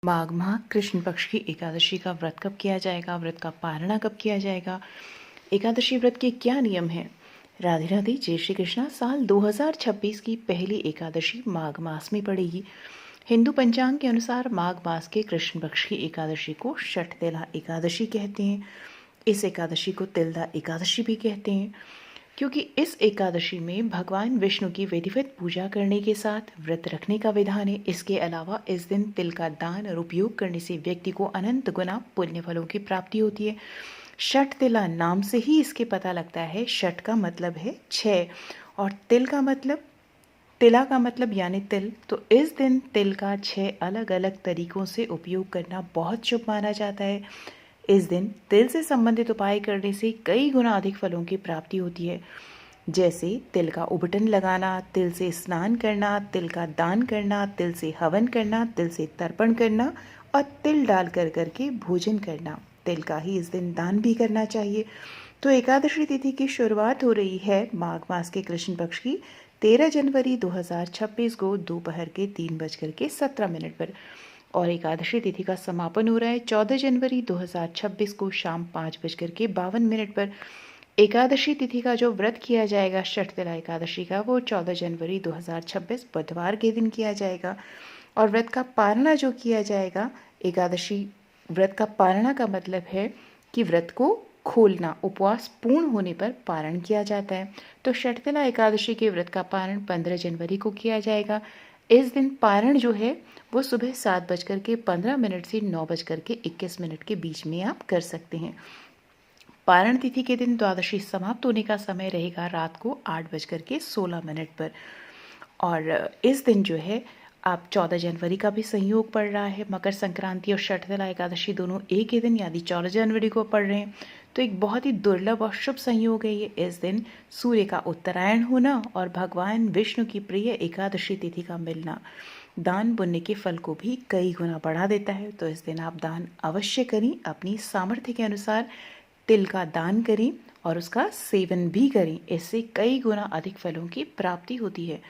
माघ माह कृष्ण पक्ष की एकादशी का व्रत कब किया जाएगा, व्रत का पारणा कब किया जाएगा, एकादशी व्रत के क्या नियम हैं। राधे राधे, जय श्री कृष्णा। साल 2026 की पहली एकादशी माघ मास में पड़ेगी। हिंदू पंचांग के अनुसार माघ मास के कृष्ण पक्ष की एकादशी को षठतिला एकादशी कहते हैं। इस एकादशी को तिलदा एकादशी भी कहते हैं, क्योंकि इस एकादशी में भगवान विष्णु की विधिवत पूजा करने के साथ व्रत रखने का विधान है। इसके अलावा इस दिन तिल का दान और उपयोग करने से व्यक्ति को अनंत गुना पुण्य फलों की प्राप्ति होती है। षठ तिला नाम से ही इसके पता लगता है। षठ का मतलब है 6 और तिला का मतलब यानी तिल। तो इस दिन तिल का 6 अलग अलग तरीकों से उपयोग करना बहुत शुभ माना जाता है। इस दिन तिल से संबंधित उपाय करने से कई गुना अधिक फलों की प्राप्ति होती है, जैसे तिल का उबटन लगाना, तिल से स्नान करना, तिल का दान करना, तिल से हवन करना, तिल से तर्पण करना और तिल डाल कर करके भोजन करना। तिल का ही इस दिन दान भी करना चाहिए। तो एकादशी तिथि की शुरुआत हो रही है माघ मास के कृष्ण पक्ष की 13 जनवरी 2026 को दोपहर के 3:17 पर और एकादशी तिथि का समापन हो रहा है 14 जनवरी 2026 को शाम 5:52 पर। एकादशी तिथि का जो व्रत किया जाएगा षठतिला एकादशी का, वो 14 जनवरी 2026 बुधवार के दिन किया जाएगा। और व्रत का पारणा जो किया जाएगा, एकादशी व्रत का पारणा का मतलब है कि व्रत को खोलना, उपवास पूर्ण होने पर पारण किया जाता है। तो षठतिला एकादशी के व्रत का पारण 15 जनवरी को किया जाएगा। इस दिन पारण जो है वो सुबह 7:15 से 9:21 के बीच में आप कर सकते हैं। पारण तिथि के दिन द्वादशी समाप्त होने का समय रहेगा रात को 8:16 पर। और इस दिन जो है आप 14 जनवरी का भी संयोग पड़ रहा है। मकर संक्रांति और षठतिला एकादशी दोनों एक ही दिन यानी 14 जनवरी को पड़ रहे हैं। तो एक बहुत ही दुर्लभ और शुभ संयोग है ये। इस दिन सूर्य का उत्तरायण होना और भगवान विष्णु की प्रिय एकादशी तिथि का मिलना दान पुण्य के फल को भी कई गुना बढ़ा देता है। तो इस दिन आप दान अवश्य करें। अपनी सामर्थ्य के अनुसार तिल का दान करें और उसका सेवन भी करें। इससे कई गुना अधिक फलों की प्राप्ति होती है।